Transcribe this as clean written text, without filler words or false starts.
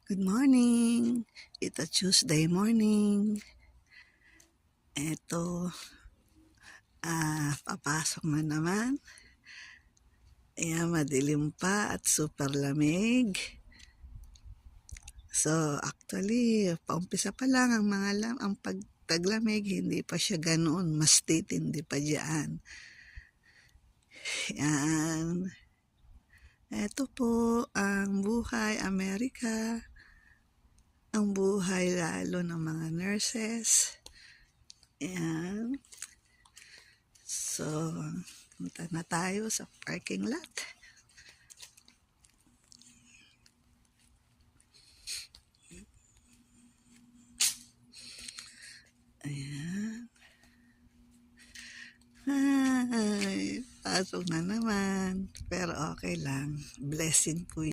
Good morning! Ito Tuesday morning. Eto, papasok na naman. Ayan, madilim pa at super lamig. So, actually, paumpisa pa lang ang ang pagtaglamig, hindi pa siya ganoon, mas titindi pa diyan. Yan. Eto po ang buhay Amerika, ang buhay lalo ng mga nurses. Ayan. So, punta na tayo sa parking lot. Ayan. Ay, pasok na naman. Pero okay lang. Blessing po yun.